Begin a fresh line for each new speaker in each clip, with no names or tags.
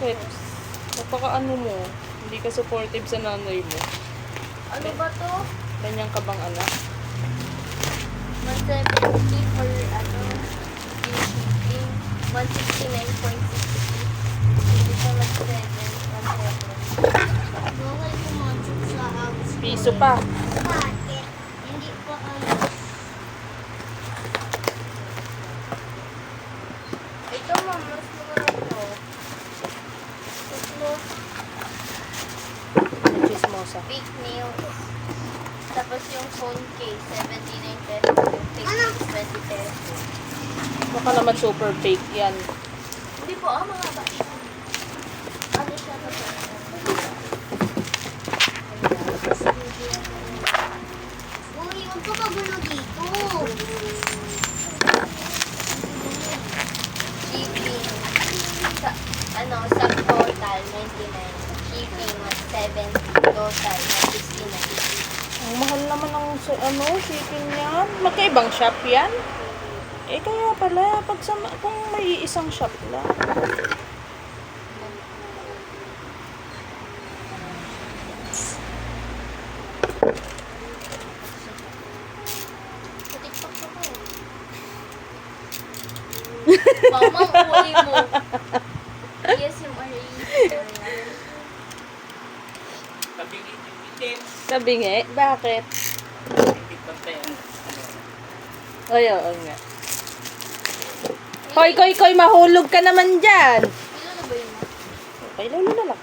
Bakit? Napaka-ano mo? Hindi ka supportive sa nanay mo.
Ano ba to?
Ganyan ka bang anak?
170 for ano? Shipping. 169.60. Hindi pa mag-7. 170. Bawal pumasok sa house.
Piso pa.
Bakit? Hindi pa ano. Ito, ma'am. Mas mura to. Tatlo.
Chismosa.
Big nails. Tapos yung phone case, 79 pesos. Yung fake case, 20 pesos.
Baka naman super fake yan.
Hindi po, mga ba? Ano siya na ba? Uy, huwag ka magulo dito. Shipping. Sa total, 99. Shipping, 70. Total, 69.
Ang mahal naman ang shipping niyan. Magkaibang shop yan? Eh kaya pala, kung may isang shop lang.
Sa TikTok ko ko. Mama, uwi mo. Yes, yung
Sabingi? Bakit? Ay, oo nga. Koy, mahulog ka naman dyan.
Ilan na ba yun?
Okay, lalo na lang.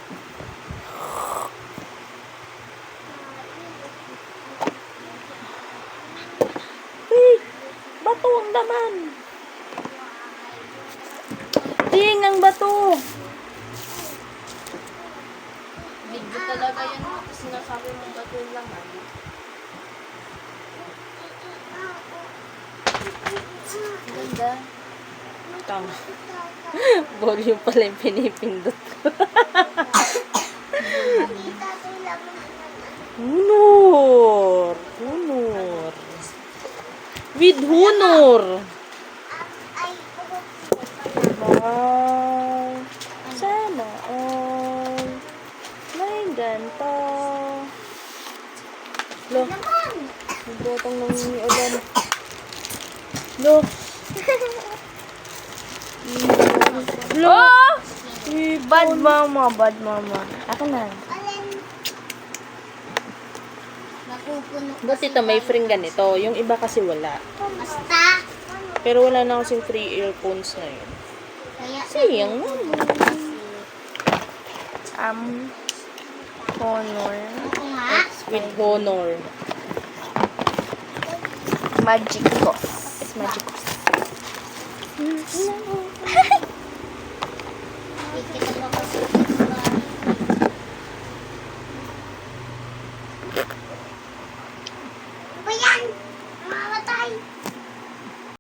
Hey, bato ang laman. Ting, ang bato.
Video talaga yan. Tapos sinasabi mong bato lang. Ganda.
Tama. Volume pala yung pinipindot ko. Hunor. Hunor. With hunor. Wow. Sana all. May ganto. Lo. Nagbotong ng ulan. Lo. Lo.
Bad mama, bad mama.
Ako na.
Napupuno.
Buti ito, may free ganito. Yung iba kasi wala.
Basta.
Pero wala na kasing free earphones na yun. Sayang naman.
Honor.
With honor.
Magic box.
Magic.